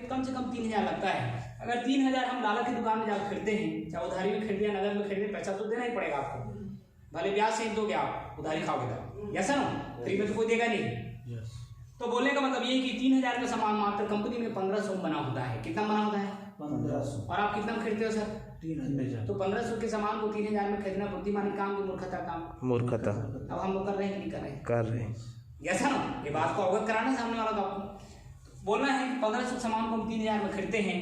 तो कम से कम 3,000 लगता है। अगर 3,000 हम लाला की दुकान में जाकर खरीदते हैं, चाहे उधारी में खरीदे या नगद में खरीदे, पैसा तो देना ही पड़ेगा आपको, भले ब्याज से दोगे आप, उधारी खाओगे तब, ऐसा ना फ्री में तो कोई देगा नहीं। तो बोलने का मतलब ये कि 3,000 का सामान मात्र कंपनी में 1,500 बना होता है। कितना बना होता है? 1,500। और आप कितना खरीदते हो सर? 3,000। तो 1,500 के सामान को 3,000 में खरीदना बुद्धिमानी काम की मूर्खता काम? मूर्खता। अब हम लोग कर रहे हैं कि नहीं कर रहे हैं? कर रहे हैं। ऐसा ना, ये बात को अवगत कराना सामने वाला को आपको बोलना है कि 1,500 सामान को हम 3,000 में खरीदते हैं।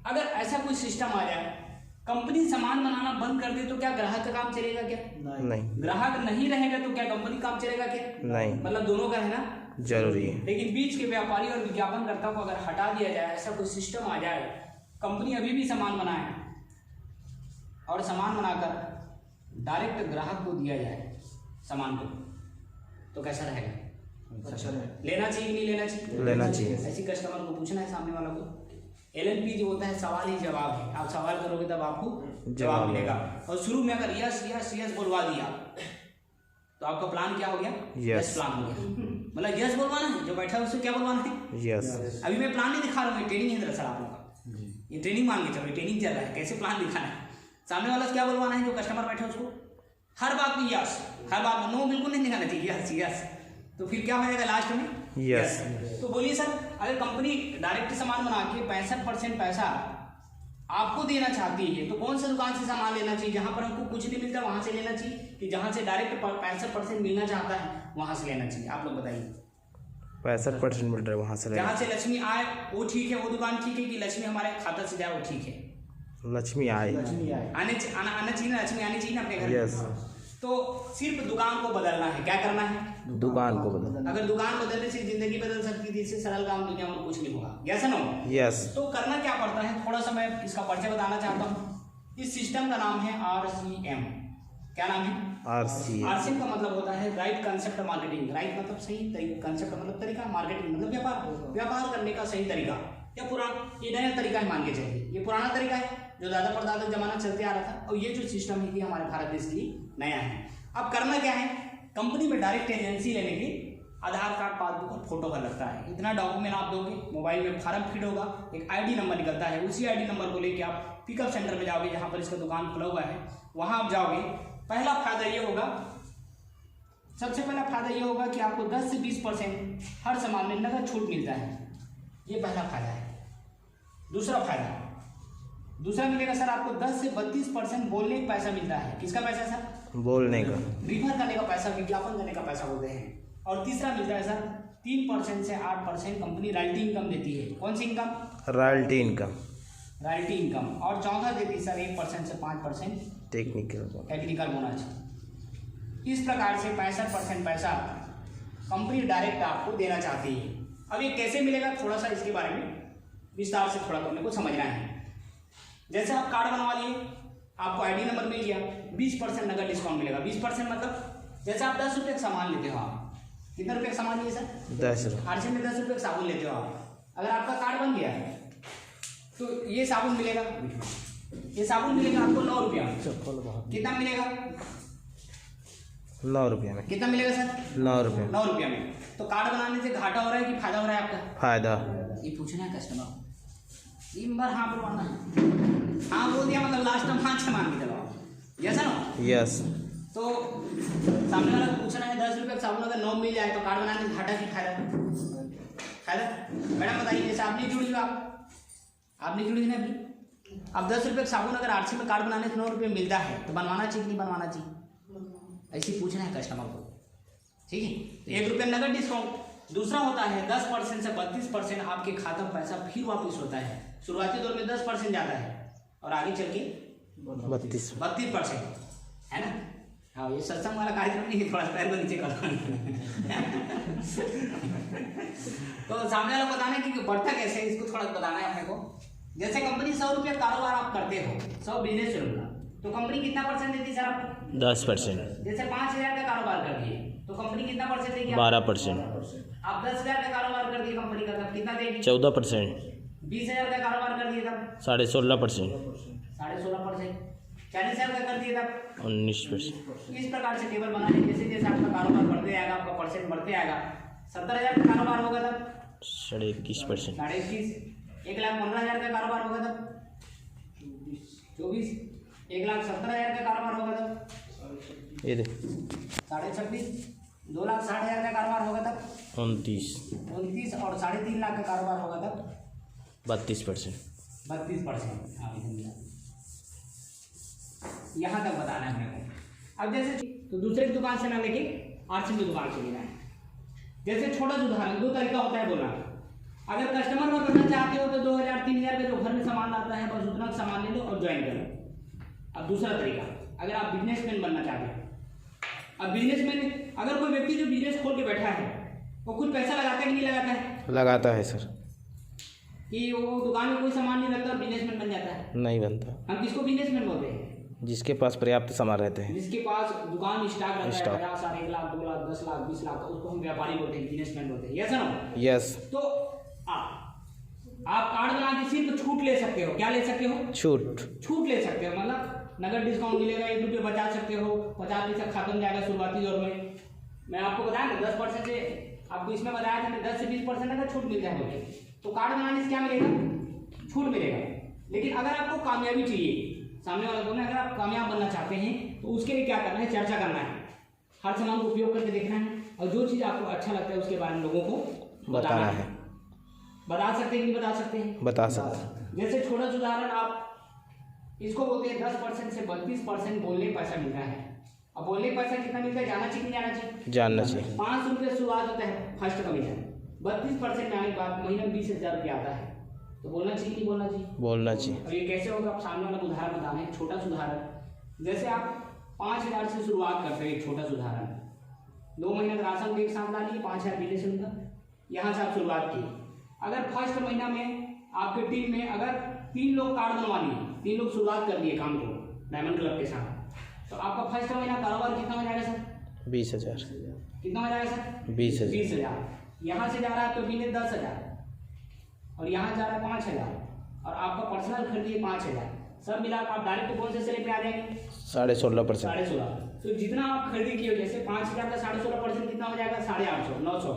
अगर ऐसा कोई सिस्टम आ जाए, कंपनी सामान बनाना बंद कर दे, तो क्या ग्राहक का काम चलेगा क्या? नहीं। ग्राहक नहीं रहेगा तो क्या कंपनी काम चलेगा क्या? नहीं। मतलब दोनों का रहना जरूरी है। लेकिन बीच के व्यापारी और विज्ञापनकर्ता को अगर हटा दिया जाए, ऐसा कोई सिस्टम आ जाए, कंपनी अभी भी सामान बनाए और सामान बनाकर डायरेक्ट ग्राहक को दिया जाए सामान को, तो कैसा रहेगा? अच्छा है। लेना चाहिए कि नहीं लेना चाहिए? लेना चाहिए। ऐसी कस्टमर को पूछना है सामने वाला को। LNP जो होता है सवाल ही जवाब है, आप सवाल करोगे तब आपको जवाब मिलेगा। और शुरू में अगर यस यस यस बोलवा दिया तो आपका प्लान क्या हो गया? यस प्लान हो गया। मतलब यस बोलवाना है, जो बैठा है उससे क्या बोलवाना है? यस। अभी मैं प्लान नहीं दिखा रहा हूँ, ट्रेनिंग है दरअसल आप लोग का, ये ट्रेनिंग मान के चलो, ट्रेनिंग चल रहा है कैसे प्लान दिखाना है। सामने वाला से क्या बोलवाना है? जो कस्टमर बैठा है उसको हर बात में यस, हर बात में नो बिल्कुल नहीं दिखाना चाहिए, यस यस। तो फिर क्या हो जाएगा लास्ट में? यस। तो बोलिए सर, अगर कंपनी डायरेक्ट सामान बना के 65% पैसा आपको देना चाहती है, तो कौन सा दुकान से सामान लेना चाहिए? जहां पर हमको कुछ नहीं मिलता वहां से लेना चाहिए, कि जहां से डायरेक्ट 65% मिलना चाहता है वहां से लेना चाहिए? आप लोग बताइए। 65% मिल रहा है वहाँ से। जहां से लक्ष्मी आए वो ठीक है, वो दुकान ठीक है, कि लक्ष्मी हमारे खाता से जाए वो ठीक है? लक्ष्मी आए। आना चाहिए ना, लक्ष्मी आनी चाहिए ना अपने घर में। यस। तो सिर्फ दुकान को बदलना है। क्या करना है? दुकान को बदल। अगर दुकान बदलने से जिंदगी बदल सकती थी, इससे सरल काम दुनिया में कुछ नहीं होगा। Yes no? यस। तो करना क्या पड़ता है, थोड़ा सा मैं इसका परिचय बताना चाहता हूँ। इस सिस्टम का नाम है RCM। क्या नाम है? RCM का मतलब होता है राइट कंसेप्ट मार्केटिंग। राइट मतलब सही तरीका, कंसेप्ट मतलब तरीका, मार्केटिंग मतलब व्यापार करने का सही तरीका। या पुराना, ये नया तरीका है मान के चलिए, ये पुराना तरीका है जो दादा परदादा जमाना चलते आ रहा था, और ये जो सिस्टम है ये हमारे भारत देश के लिए नया है। अब करना क्या है, कंपनी में डायरेक्ट एजेंसी लेने के आधार कार्ड, पासबुक और फोटो का लगता है। इतना डॉक्यूमेंट आप दोगे, मोबाइल में फॉर्म फिट होगा, एक ID नंबर निकलता है, उसी ID नंबर को लेके आप पिकअप सेंटर में जाओगे जहाँ पर इसका दुकान खुला हुआ है, वहाँ आप जाओगे। पहला फायदा ये होगा, सबसे पहला फायदा ये होगा कि आपको 10 से 20% हर सामान में नगद छूट मिलता है। ये पहला फायदा है। दूसरा मिलेगा सर आपको 10 से 32% बोलने का पैसा मिलता है। किसका पैसा सर? बोलने का, रिफर करने का पैसा, विज्ञापन करने का पैसा बोलते हैं। और तीसरा मिलता है सर 3% से 8% कंपनी रॉयल्टी इनकम देती है। कौन सी इनकम? Royalty income. और चौथा देती है सर 1% से 5% टेक्निकल बोनस। इस प्रकार से 65% पैसा कंपनी डायरेक्ट आपको देना चाहती है। अब ये कैसे मिलेगा, थोड़ा सा इसके बारे में विस्तार से थोड़ा अपने को समझना है। जैसे आप कार्ड बनवा लिए, आपको ID नंबर मिल गया, 20% नगद डिस्काउंट मिलेगा। 20% मतलब जैसे आप 10 रुपये का सामान लेते हो, आप कितने रुपये का सामान लिए सर? 10 रुपये। RCM में 10 रुपये का साबुन लेते हो आप, अगर आपका कार्ड बन गया है तो ये साबुन मिलेगा, ये साबुन मिलेगा आपको 9 रुपया में। कितना मिलेगा? 9 रुपया में। कितना मिलेगा सर? 9 रुपया में। तो कार्ड बनाने से घाटा हो रहा है कि फायदा हो रहा है आपका? फायदा। ये पूछना है कस्टमर को, 3 बार हाँ बोलवाना है। हाँ बोल दिया मतलब लास्ट में 5-6 मान के चलो। यस है ना? यस। तो सामने वाला को पूछना है 10 रुपये का साबुन अगर 9 मिल जाए तो कार्ड बनाने से घाटा की फायदा? मैडम बताइए, जैसे आप नहीं जुड़ी हो, आप नहीं जुड़ी ना अभी, अब 10 रुपये का साबुन अगर RCM में कार्ड बनाने से 9 रुपये मिलता है तो बनवाना चाहिए कि नहीं बनवाना चाहिए? ऐसे पूछना है कस्टमर को, ठीक है? 1 रुपये नगद डिस्काउंट। दूसरा होता है 10% से 32% आपके खाता में पैसा फिर वापस होता है। शुरुआती दौर में 10% जाता है और आगे चल के 32% है ना? हाँ, ये सत्संग वाला कार्यक्रम नहीं है, थोड़ा पैर को नीचे करो। तो सामने वाला बताना है कि बढ़ता कैसे है, इसको थोड़ा बताना है अपने को। जैसे कंपनी 100 रुपया कारोबार आप करते हो, 100 बिजनेस शुरू करना, तो कंपनी कितना % देती है सर आपको? 10%। जैसे 5,000 का कारोबार कर दिए तो कंपनी कितना % देगी? 12%। आप 10,000 का कारोबार कर दिए कंपनी का, तब कितना देगी? 14%। 20,000 का कारोबार कर दिए तब 16.5%। 16.5%। 40,000 का कर दिए तब 19%। इस प्रकार से टेबल बना है, जैसे जैसे आपका कारोबार बढ़ते जाएगा आपका % बढ़ते आएगा। 70,000 का कारोबार होगा तब 21.5%। 1,15,000 का कारोबार होगा तब 24, 1,70,000 का कारोबार होगा तब ये दे 26.5, 2,60,000 का कारोबार होगा तब 29 और 3.5 लाख का कारोबार होगा तब 32%। 32%। यहाँ तक बताना है मेरे को। अब जैसे तो दूसरे की दुकान से ना लेके आरसी की दुकान से लेना है। जैसे छोटा सा उदाहरण, 2 तरीका होता है बोलना। अगर कस्टमर में बनना चाहते हो तो 2,000-3,000 का जो घर में सामान आता है बस उतना सामान ले लो और ज्वाइन करो। अब दूसरा तरीका, अगर आप बिजनेसमैन बनना चाहते हो। अब बिजनेसमैन, अगर कोई व्यक्ति जो बिजनेस खोल के बैठा है वो कुछ पैसा लगाता है कि नहीं लगाता है? लगाता है सर। कि वो दुकान में कोई सामान नहीं रखता और बिजनेसमैन बन जाता है? नहीं बनता। हम किसको बिजनेसमैन बोलते हैं? जिसके पास पर्याप्त सामान रहते हैं, जिसके पास दुकान स्टॉक रहता है 50,000, 1 लाख, 2 लाख, 10 लाख, 20 लाख, उसको हम व्यापारी बोलते हैं, बिजनेसमैन बोलते हैं। Yes no? यस। तो आप कार्ड बना के सिर्फ छूट ले सकते हो। क्या ले सकते हो? छूट ले सकते हो, मतलब नगद डिस्काउंट मिलेगा, 1 रुपये बचा सकते हो, 50 पैसा खत्म जाएगा शुरुआती दौर में। मैं आपको बताया ना 10% से, आपको इसमें बताया था 10 से 20% अगर छूट मिल जाए मुझे, तो कार्ड बनाने से क्या मिलेगा? छूट मिलेगा। लेकिन अगर आपको कामयाबी चाहिए, सामने वाला बोलना, अगर आप कामयाब बनना चाहते हैं तो उसके लिए क्या करना है? चर्चा करना है, हर सामान को उपयोग करके देखना है और जो चीज़ आपको अच्छा लगता है उसके बारे में लोगों को बताना है। बता सकते हैं कि नहीं बता सकते हैं? बता सकते हैं। जैसे छोटा सा उदाहरण, आप इसको बोलते हैं 10% से 32% बोलने पैसा मिलता है। अब बोलने पैसा कितना मिलता है जाना चाहिए नहीं जाना चाहिए? जानना चाहिए। 5 रुपये शुरुआत होता है फर्स्ट कमीशन, 32% में आने के बाद महीने में 20,000 रुपया आता है। तो बोलना चाहिए नहीं बोलना चाहिए? बोलना चाहिए। और ये कैसे होगा? आप सामने वाला उदाहरण बताना है, छोटा सा उदाहरण। जैसे आप 5,000 से शुरुआत करते हैं, एक छोटा सा उदाहरण, 2 महीने का राशन एक साथ ला लिए, 5,000 बिजनेस का, यहाँ से आप शुरुआत की। अगर फर्स्ट महीना में आपके टीम में अगर 3 लोग कार्ड बनवा लिए, 3 लोग शुरुआत कर लिए काम को डायमंड क्लब के साथ, तो आपका फर्स्ट महीना कारोबार कितना हो जाएगा सर? 20,000। कितना हो जाएगा सर? 20,000। यहाँ से जा रहा है तो बिजनेस 10,000 और यहाँ जा रहा है 5,000 और आपका पर्सनल खरीदिए 5,000, सब मिला आप डायरेक्ट कौन से सेल पे आ जाएंगे? 16.5%। 16.5। तो जितना आप खरीदी किए, जैसे 5,000 का 16.5% कितना हो जाएगा? 850,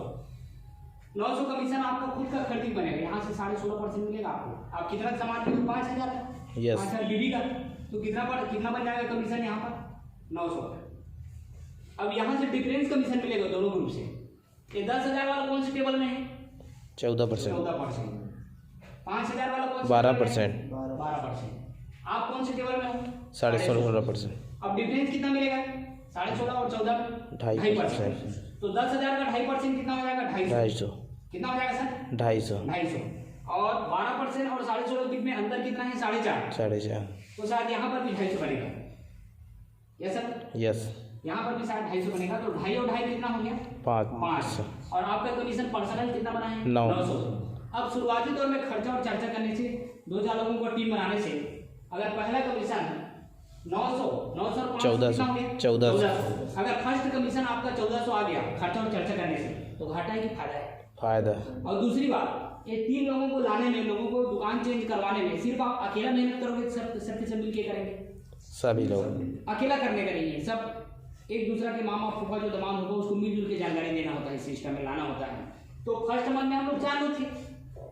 900 कमीशन आपका खुद का खरीदी बनेगा। यहाँ से 16.5% मिलेगा आपको। आप कितना सामान लेंगे? 5,000 का, 5,000 बीबी का, तो कितना बन जाएगा कमीशन यहाँ पर? 900। अब यहाँ से डिफरेंस कमीशन मिलेगा दोनों ग्रुप से। ये 10,000 वाला कौन से टेबल में है? 14%। 5,000 वाला कौन से? 12%। 12%। आप कौन से टेबल में हो? 16.5%। अब डिफरेंस कितना मिलेगा? 16.5 और 14 में 2.5%। तो 10,000 का 2.5% कितना हो जाएगा? 250। कितना हो जाएगा सर? 250। और 12% और 16.5 के बीच में अंतर कितना है? 4.5। तो शायद यहाँ पर भी 250 बनेगा। Yes sir? यस। यहाँ पर भी शायद 250 बनेगा। तो 2.5 और 2.5 कितना हो गया? 5। और आपका कमीशन पर्सनल कितना बना है? 900। अब शुरुआती दौर में खर्चा और चर्चा करने से, 2-4 लोगों को टीम बनाने से, अगर पहला कमीशन 900 और 1400। अगर फर्स्ट कमीशन आपका 1400 आ गया खर्चा और चर्चा करने से, तो घाटा है कि फायदा है? फायदा। और दूसरी बात, ये 3 लोगों को लाने में, लोगों को दुकान चेंज करवाने में सिर्फ आप अकेला मेहनत करोगे? सब मिल के करेंगे? सभी लोग अकेला करने का नहीं है, सब एक दूसरा के मामा फूफा जो दमाद होगा उसको मिलजुल के जानकारी देना होता है, सिस्टम में लाना होता है। तो फर्स्ट मंथ में हम लोग 4 लोग थे।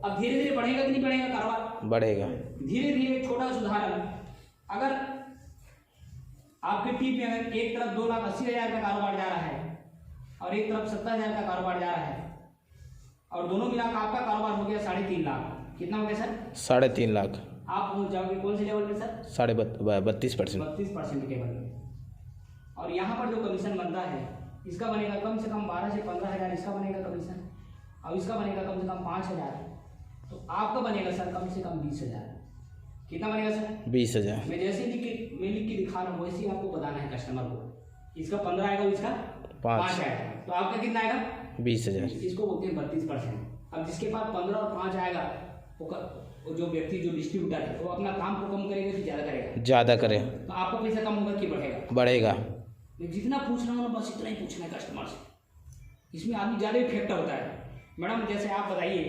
अब धीरे धीरे बढ़ेगा कि नहीं बढ़ेगा कारोबार? बढ़ेगा। धीरे धीरे छोटा सुधारण, अगर आपके टीम में अगर एक तरफ 2,80,000 का कारोबार जा रहा है और एक तरफ 70,000 का कारोबार जा रहा है और दोनों मिलाकर आपका कारोबार हो गया 3.5 लाख। कितना हो गया सर? 3.5 लाख। आप पहुंच जाओगे कौन से लेवल में सर? 32% के टेबल में। और यहाँ पर जो कमीशन बनता है इसका बनेगा कम से कम 12 से 15,000 इसका बनेगा कमीशन, और इसका बनेगा कम से कम 5,000। तो आपका बनेगा सर कम से कम 20,000। कितना बनेगा सर? 20,000। मैं जैसे लिख के दिखा रहा हूँ वैसे ही आपको बताना है कस्टमर को। इसका 15 आएगा, इसका 5 आएगा, तो आपका कितना आएगा? 20,000। इसको बोलते हैं 32%। अब जिसके पास 15 और 5 आएगा वो जो व्यक्ति जो डिस्ट्रीब्यूटर है वो अपना काम को कम करेगा कि ज़्यादा करेगा? ज़्यादा करेगा। तो आपका पैसा कम होगा कि बढ़ेगा? बढ़ेगा। जितना पूछ रहा हूँ बस इतना ही पूछना है कस्टमर से, इसमें आदमी ज़्यादा इफेक्ट होता है। मैडम जैसे आप बताइए,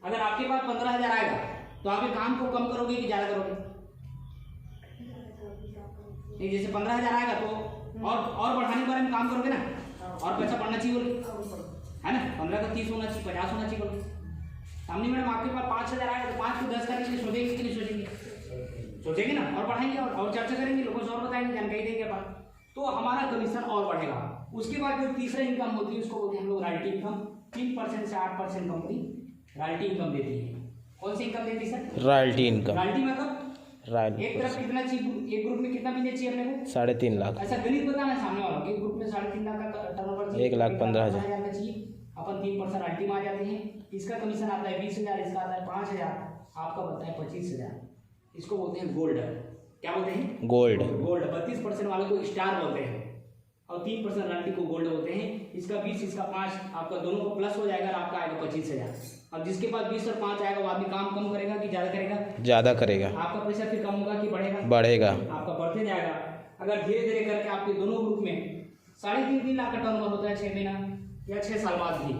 अगर आपके पास 15,000 आएगा तो आप ये काम को कम करोगे कि ज़्यादा करोगे? नहीं, जैसे 15,000 आएगा तो और बढ़ाने के बारे में काम करोगे ना, और पैसा बढ़ना चाहिए बोले, है ना? 15 का 30 होना चाहिए, 50 होना चाहिए बोले। सामने मैडम आपके पास 5,000 आएगा तो 5 को 10 करने के लिए सोचेंगे कि नहीं सोचेंगे? सोचेंगे ना, और बढ़ाएंगे और चर्चा करेंगे, लोगों से और बताएंगे, जानकारी देंगे अपन, तो हमारा कमीशन और बढ़ेगा। उसके बाद जो तीसरा इनकम होती है उसको बोलते हैं हम लोग रॉयल्टी इनकम। 3% से 8% कंपनी रॉयल्टी इनकम देती है। कौन सी इनकम देती है सर? Royalty income. रॉयल्टी मतलब रॉयल्टी एक तरफ कितना चाहिए, एक ग्रुप में कितना बिजनेस चाहिए अपने को? 3.5 लाख। ऐसा गणित बताना है सामने वालों, एक ग्रुप में 3.5 लाख का टर्नओवर चाहिए, 1,15,000 का चाहिए, अपन 3% रॉयल्टी में आ जाते हैं। इसका कमीशन आता है 20,000, इसका आता है 5,000, आपका बनता है 25,000। इसको बोलते हैं गोल्ड। क्या बोलते हैं? गोल्ड। गोल्ड 32% वालों को स्टार बोलते हैं और 3% रॉयल्टी को गोल्ड बोलते हैं। इसका 20, इसका 5, आपका दोनों को प्लस हो जाएगा और आपका आएगा 25,000। अब जिसके पास 20 और 5 आएगा वो आदमी काम कम करेगा कि ज़्यादा करेगा? ज़्यादा करेगा। आपका पैसा फिर कम होगा कि बढ़ेगा? बढ़ेगा। आपका बढ़ते जाएगा। अगर धीरे धीरे करके आपके दोनों ग्रुप में 3.5 लाख का टर्नओवर होता है 6 महीना या 6 साल बाद भी,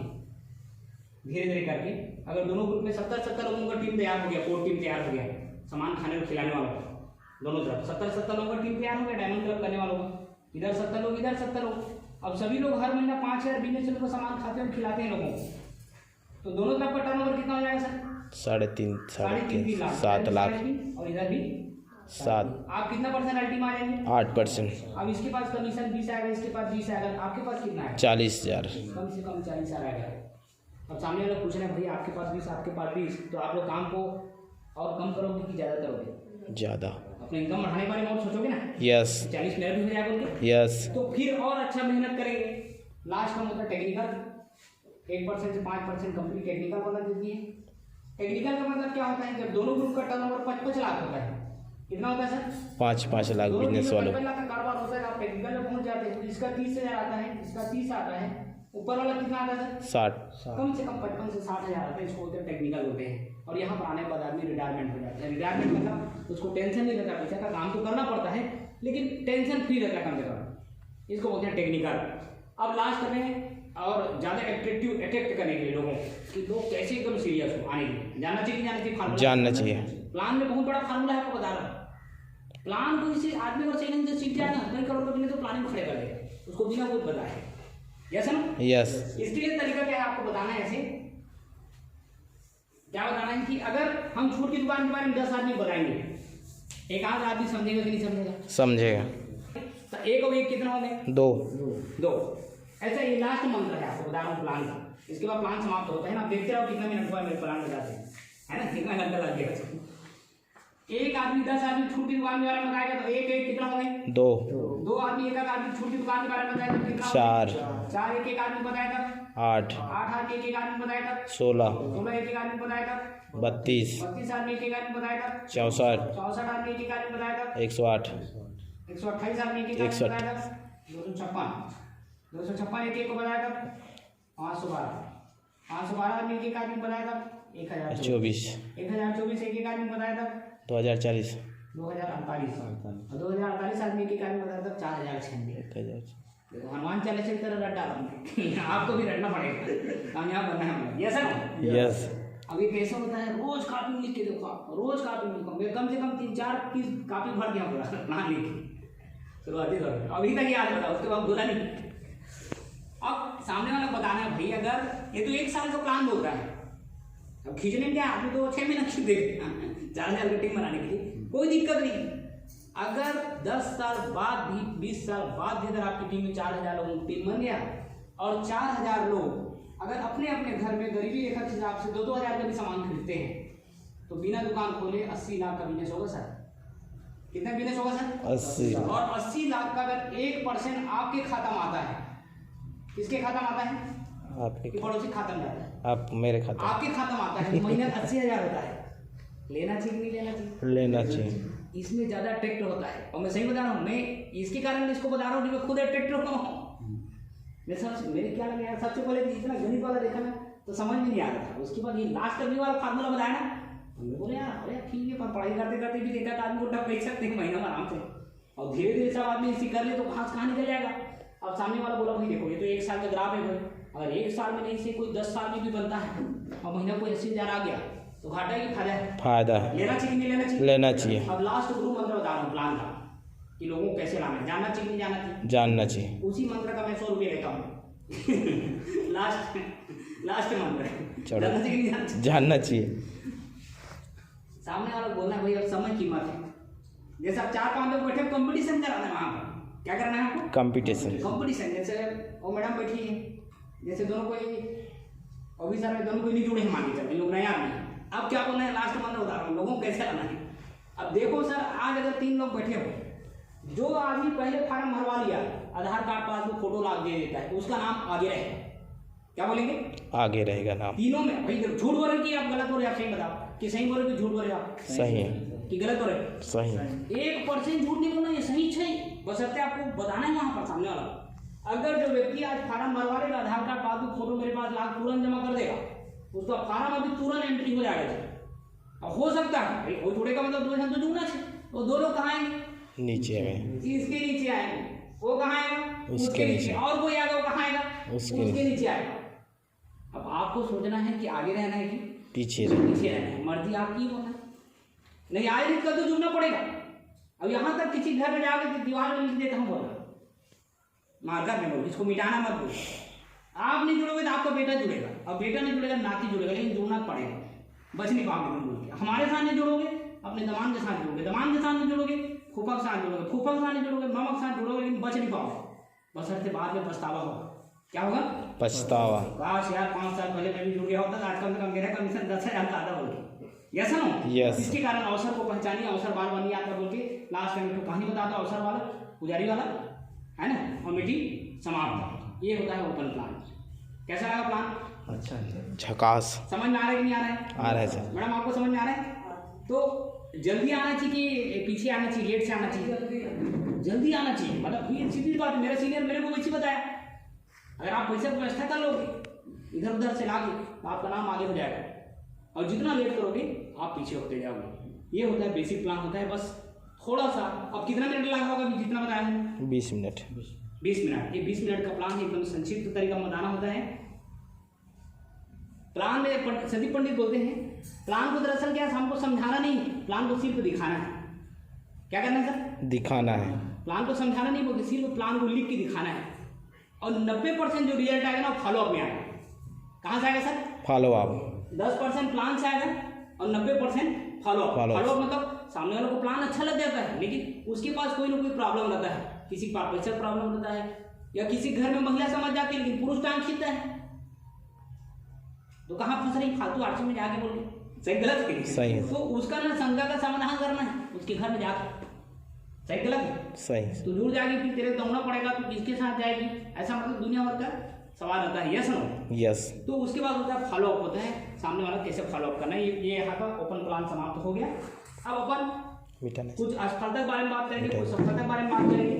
धीरे धीरे करके अगर दोनों ग्रुप में 70 लोगों का टीम तैयार हो गया, कोर टीम तैयार हो गया, सामान खाने और खिलाने वालों का दोनों तरफ 70 लोगों का टीम तैयार हो गया, डायमंड क्लब करने वालों का, इधर 70 लोग, इधर 70 लोग। अब सभी लोग हर महीना 5,000 बिजनेस को सामान खाते और खिलाते हैं लोगों को, तो दोनों तरफ का टर्नओवर कितना हो जाएगा सर? 3.5 लाख 7 लाख और इधर भी 7। आप कितना % रॉयल्टी में आ जाएंगे? 8%। अब इसके पास कमीशन 20 आएगा, इसके पास 20 आएगा, आपके पास कितना है? 40,000। कम से कम 40,000 आएगा। अब सामने वाले पूछ रहे हैं भैया आपके पास 20, आपके पास 20, तो आप लोग काम को और कम करोगे कि ज़्यादा करोगे? ज़्यादा। अपने इनकम बढ़ाने के बारे में और सोचोगे ना? यस। 40 मेरा भी हो जाएगा उनके? यस। तो फिर और अच्छा मेहनत करेंगे। लास्ट में होता है टेक्निकल। 1% से 5% कंपनी टेक्निकल बना देती है। टेक्निकल का मतलब क्या होता है? जब दोनों ग्रुप का टर्नओवर 5-5 लाख होता है, कितना होता है सर? 5 लाख बिजनेस वालों। 5 लाख का कारोबार होता है, आप टेक्निकल में पहुंच जाते हैं। इसका 30,000 आता है, इसका 30 आता है, ऊपर वाला कितना आता है सर? 60। कम से कम 55 से 60,000 आता है। इसको बोलते हैं टेक्निकल होते हैं। और यहाँ पर आने के बाद आदमी रिटायरमेंट हो जाता है। रिटायरमेंट मतलब उसको टेंशन नहीं रहता, पैसा का काम तो करना पड़ता है लेकिन टेंशन फ्री रहता है कम से कम, इसको बोलते हैं टेक्निकल। अब लास्ट में और ज़्यादा अट्रैक्ट करने के लिए लोगों कि लोग कैसे एकदम सीरियस हो आने के लिए, जानना चाहिए कि जानना चाहिए? फार्मूला जानना चाहिए। प्लान में बहुत बड़ा फार्मूला है, आपको बता रहा हूँ। प्लान को इसे आदमी और सेकंड से सीख जाए ना, कई करोड़ रुपये तो प्लानिंग खड़े कर देगा उसको बिना कुछ बताए। यस ना? यस। इसके लिए तरीका क्या है आपको बताना है? ऐसे क्या बताना है कि अगर हम छूट की दुकान के बारे में 10 आदमी बताएंगे, एक आध आदमी समझेगा कि नहीं समझेगा? समझेगा। तो एक और एक कितना हो गए? 2। ऐसा ये लास्ट मंत्र है, आपको बता रहा हूँ प्लान का। इसके बाद प्लान समाप्त होता है ना, देखते रहो कितना मिनट हुआ मेरे प्लान बताते हैं, है ना? कितना घंटा लग गया। एक आदमी 10 आदमी छूट की दुकान के बारे में बताएगा तो एक कितना हो गए? 2 आदमी एक आदमी छूट की दुकान के बारे में बताएगा तो कितना? 4 एक आदमी बताएगा 8 आदमी एक आदमी बताएगा 16 एक आदमी बताएगा 32 आदमी एक आदमी बताएगा 64 आदमी एक आदमी बताएगा 108 128 आदमी एक आदमी बताएगा 256 एक को बताएगा 512 आदमी एक आदमी बताएगा 1024 एक आदमी बताएगा 2040 2048 आदमी एक आदमी बताएगा 4096। देखो हनुमान चालीसा की तरह रट डाला हमने। आपको भी रटना पड़ेगा, कामयाब बनना है। Yes sir? यस। अभी कैसे होता है, रोज कॉपी लिख के देखो आप, रोज कॉपी लिखो। मैं कम से कम 3-4 कॉपी भर दिया पूरा प्लान लिख के, शुरुआती दौर में अभी तक याद बता, उसके बाद बोला नहीं। अब सामने वाला बताना है भाई, अगर ये तो 1 साल का प्लान बोल रहा है, अब खींचने में क्या आदमी तो 6 महीना खींच देगा 4,000 की टीम बनाने के लिए, कोई दिक्कत नहीं। अगर 10 साल बाद भी 20 साल बाद भी अगर आपकी टीम में 4,000 लोगों की टीम बन गया और 4,000 लोग अगर अपने अपने घर में गरीबी रेखा के हिसाब से 2-2 हज़ार का भी सामान खरीदते हैं तो बिना दुकान खोले 80 लाख का बिजनेस होगा सर। कितना बिजनेस होगा सर? 80। और 80 लाख का अगर 1% आपके खाता में आता है, किसके खाता में आता है? आपके पड़ोसी खाता में आता है। आप मेरे खाता आपके खाता में आता है, महीने 80,000 होता है। लेना चाहिए नहीं लेना चाहिए? लेना चाहिए। इसमें ज़्यादा अट्रैक्ट होता है और मैं सही बता रहा हूँ, मैं इसके कारण इसको बता रहा हूँ कि मैं खुद अट्रैक्ट होता हूँ। मेरे क्या लगे यार, सबसे पहले इतना गणित वाला देखा ना तो समझ में नहीं आ रहा था। उसके बाद ये लास्ट करने वाला फार्मूला बताया ना, मैं बोले यार अरे ठीक है, पर पढ़ाई करते करते भी देखा आदमी को टप बेच सकते हैं महीना में आराम से, और धीरे धीरे सब आदमी इसी कर ले तो कहाँ निकल जाएगा। अब सामने वाला बोला भाई देखो ये तो 1 साल का ग्राफ है भाई, अगर 1 साल में नहीं से कोई 10 साल में भी बनता है और महीना कोई 80,000 आ गया तो घाटा है कि फायदा है? फायदा है। लेना चाहिए नहीं लेना चाहिए? लेना चाहिए। अब लास्ट गुरु मंत्र बता रहा हूँ प्लान का कि लोगों को कैसे लाना है, जानना चाहिए नहीं जानना चाहिए? जानना चाहिए। उसी मंत्र का मैं 100 रुपये लेता हूँ, लास्ट मंथ में चलो। जानना चाहिए कि नहीं जानना चाहिए? जानना चाहिए। सामने वाला बोलना है भाई अब समय कीमत है। जैसे आप 4-5 लोग बैठे कंपटीशन कराना है वहाँ पर, क्या करना है आपको? कंपटीशन। कंपटीशन। जैसे वो मैडम बैठी है, जैसे दोनों कोई ऑफिसर में दोनों कोई नहीं जुड़े हैं, मान के चलो लोग नया नहीं। अब क्या बोलना है, लास्ट मंथ बता रहा हूँ लोगों को कैसे लाना है। अब देखो सर, आज अगर 3 लोग बैठे हो, जो आदमी पहले फार्म भरवा लिया, आधार कार्ड पासबुक फोटो लाग दे देता है, उसका नाम आगे रहेगा। क्या बोलेंगे? आगे रहेगा नाम। तीनों में भाई झूठ बोल रहे कि आप गलत हो रहे, आप सही बताओ कि सही बोल रहे कि झूठ बोल रहे आप? सही है। कि गलत हो रहे? सही है। 1% झूठ नहीं बोलना, ये सही है। बशर्ते आपको बताना है वहाँ पर सामने वाला। अगर जो व्यक्ति आज फार्म भरवा लेगा, आधार कार्ड पासबुक फोटो मेरे पास लाख तुरंत जमा कर देगा, उसका फार्म अभी तुरंत एंट्री हो जाएगा। अब हो सकता है वो जुड़ेगा, मतलब 2 जन तो जुड़ना चाहिए। वो 2 लोग कहाँ आएंगे? नीचे में। इसके नीचे आएंगे। वो कहाँ आएगा? उसके नीचे। और कोई आएगा, वो कहाँ आएगा? उसके नीचे आएगा। अब आपको सोचना है कि आगे रहना है कि पीछे रहना है। मर्जी आपकी होना है, नहीं आए नहीं कल तो जुड़ना पड़ेगा। अब यहाँ तक किसी घर में जाकर दीवार में लिख देता हूँ, बोला मार्कर में बोल, इसको मिटाना मत बोल। आप नहीं जुड़ोगे तो आपका बेटा जुड़ेगा, और बेटा नहीं जुड़ेगा नाती जुड़ेगा, लेकिन जुड़ना पड़ेगा। बच नहीं पाओगे तुम बोल के। हमारे साथ नहीं जुड़ोगे, अपने दमान के साथ जुड़ोगे, दमान के साथ नहीं जुड़ोगे, फूफा के साथ जुड़ोगे, फूफा के साथ नहीं जुड़ोगे, मामा के साथ जुड़ोगे, लेकिन बच नहीं पाओगे। बशर्ते बाद में पछतावा होगा। क्या होगा? पछतावा। काश यार 5 साल पहले मैं भी जुड़ गया होता, आज कम से कम मेरा कमीशन 10,000 का आधा बोल के। Yes no? यस। इसके कारण अवसर को पहचानिए, अवसर बार बनिए आता बोल के। लास्ट में कहानी बताता हूँ, अवसर वाला पुजारी वाला है ना, और मीटिंग समाप्त। ये होता है ओपन प्लान। कैसा लगा प्लान? अच्छा, झकास। समझ में आ रहा है कि नहीं आ रहा है? आ रहा है सर। मैडम आपको समझ में आ रहा है? तो जल्दी आना चाहिए कि पीछे आना चाहिए, लेट से आना चाहिए? जल्दी आना चाहिए। मतलब ये सीधी बात है, मेरा सीनियर मेरे को वैसे बताया, अगर आप पैसे की व्यवस्था कर लोगे इधर उधर से लाके तो आपका नाम आगे हो जाएगा, और जितना लेट करोगे आप पीछे होते जाओगे। ये होता है बेसिक प्लान होता है। बस थोड़ा सा, अब कितना मिनट लगा होगा जितना बताया है? 20 मिनट। 20 मिनट। ये 20 मिनट का प्लान एकदम संक्षिप्त तरीका में बताना होता है। प्लान में सदीप पंडित बोलते हैं, प्लान को दरअसल क्या हमको समझाना नहीं, प्लान को सिर्फ दिखाना है। क्या करना है सर? दिखाना है। प्लान को समझाना नहीं बोलते, सिर्फ प्लान को लिख के दिखाना है। और 90% जो रिजल्ट आएगा ना फॉलोअप में आएगा। कहाँ से आएगा सर? फॉलोअप। 10% प्लान से आएगा और 90% फॉलोअप। फॉलोअप मतलब सामने वालों को प्लान अच्छा लग जाता है, लेकिन उसके पास कोई ना कोई प्रॉब्लम रहता है। किसी के पास पैसा प्रॉब्लम रहता है, या किसी घर में महिला समझ जाती है लेकिन पुरुष टाइम खींचता है, तो कहाँ फंस रही? फालतू आरसी में जाके बोल के। सही गलत है? सही है। तो उसका ना शंका का समाधान करना है उसके घर में जाकर। सही गलत है? सही। तो दूर जाएगी, फिर तेरे दौड़ना पड़ेगा, तो किसके साथ जाएगी? ऐसा मतलब दुनिया भर का सवाल आता है। Yes no? यस। तो उसके बाद होता है फॉलोअप होता है, सामने वाला कैसे फॉलोअप करना है। ये यहाँ का ओपन प्लान समाप्त हो गया। अब अपन कुछ असफलता के बारे में बात करेंगे, कुछ सफलता के बारे में बात करेंगे।